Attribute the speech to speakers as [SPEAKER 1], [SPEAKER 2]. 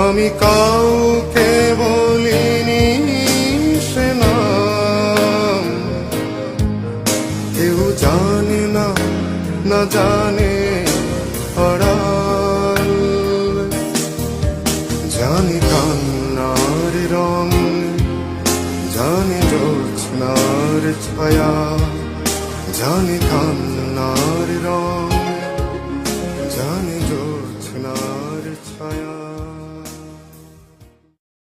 [SPEAKER 1] আমি কাউকে বলিনি সে নাম, কেউ জানে না, না জানে আড়াল। জানি কান্নার রং, জানি জ্যোৎস্নার ছায়া, জানি কান্নার রং, জানি জ্যোৎস্নার ছায়া।